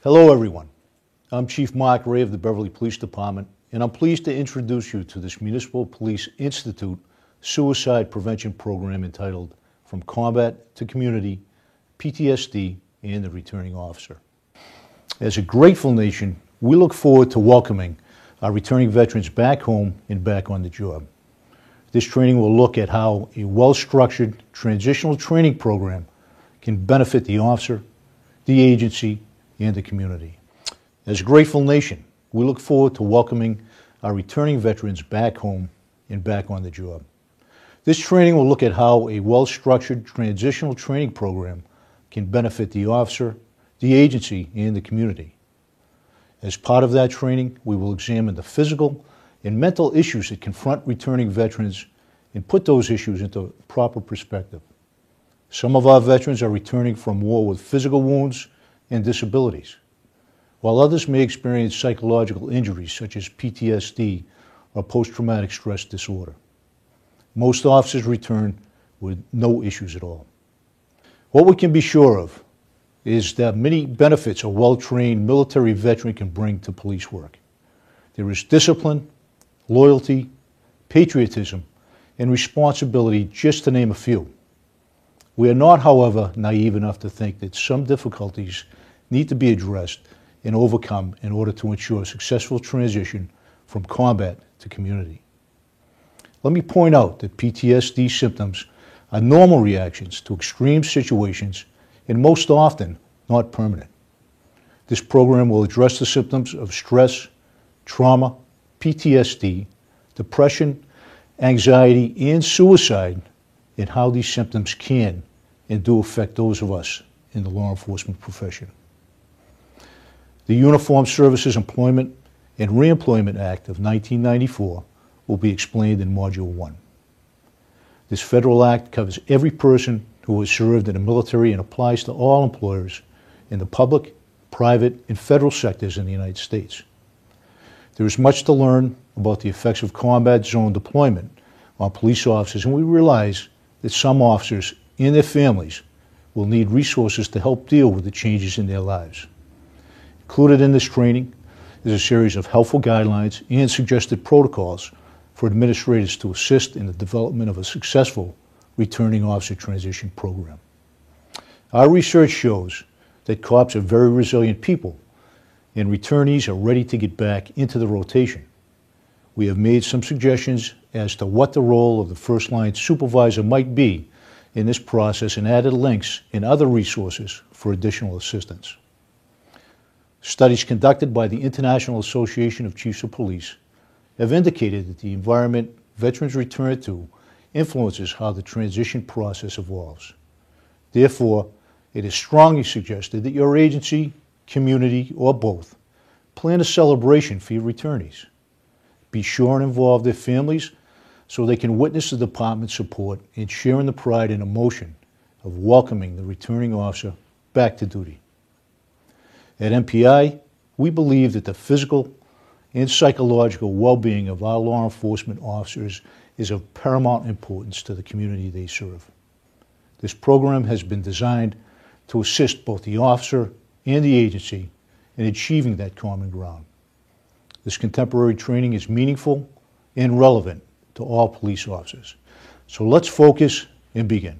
Hello everyone, I'm Chief Mark Ray of the Beverly Police Department, and I'm pleased to introduce you to this Municipal Police Institute suicide prevention program entitled From Combat to Community, PTSD, and the Returning Officer. As a grateful nation, we look forward to welcoming our returning veterans back home and back on the job. This training will look at how a well-structured transitional training program can benefit the officer, the agency, and the community. As a grateful nation, we look forward to welcoming our returning veterans back home and back on the job. This training will look at how a well-structured transitional training program can benefit the officer, the agency, and the community. As part of that training, we will examine the physical and mental issues that confront returning veterans and put those issues into proper perspective. Some of our veterans are returning from war with physical wounds and disabilities, while others may experience psychological injuries such as PTSD or post-traumatic stress disorder. Most officers return with no issues at all. What we can be sure of is that many benefits a well-trained military veteran can bring to police work. There is discipline, loyalty, patriotism, and responsibility, just to name a few. We are not, however, naive enough to think that some difficulties need to be addressed and overcome in order to ensure a successful transition from combat to community. Let me point out that PTSD symptoms are normal reactions to extreme situations and most often not permanent. This program will address the symptoms of stress, trauma, PTSD, depression, anxiety, and suicide, and how these symptoms can and do affect those of us in the law enforcement profession. The Uniformed Services Employment and Reemployment Act of 1994 will be explained in Module 1. This federal act covers every person who has served in the military and applies to all employers in the public, private, and federal sectors in the United States. There is much to learn about the effects of combat zone deployment on police officers, and we realize that some officers and their families will need resources to help deal with the changes in their lives. Included in this training is a series of helpful guidelines and suggested protocols for administrators to assist in the development of a successful returning officer transition program. Our research shows that cops are very resilient people, and returnees are ready to get back into the rotation. We have made some suggestions as to what the role of the first-line supervisor might be in this process and added links and other resources for additional assistance. Studies conducted by the International Association of Chiefs of Police have indicated that the environment veterans return to influences how the transition process evolves. Therefore, it is strongly suggested that your agency, community, or both plan a celebration for your returnees. Be sure and involve their families so they can witness the department's support and share in the pride and emotion of welcoming the returning officer back to duty. At MPI, we believe that the physical and psychological well-being of our law enforcement officers is of paramount importance to the community they serve. This program has been designed to assist both the officer and the agency in achieving that common ground. This contemporary training is meaningful and relevant to all police officers. So let's focus and begin.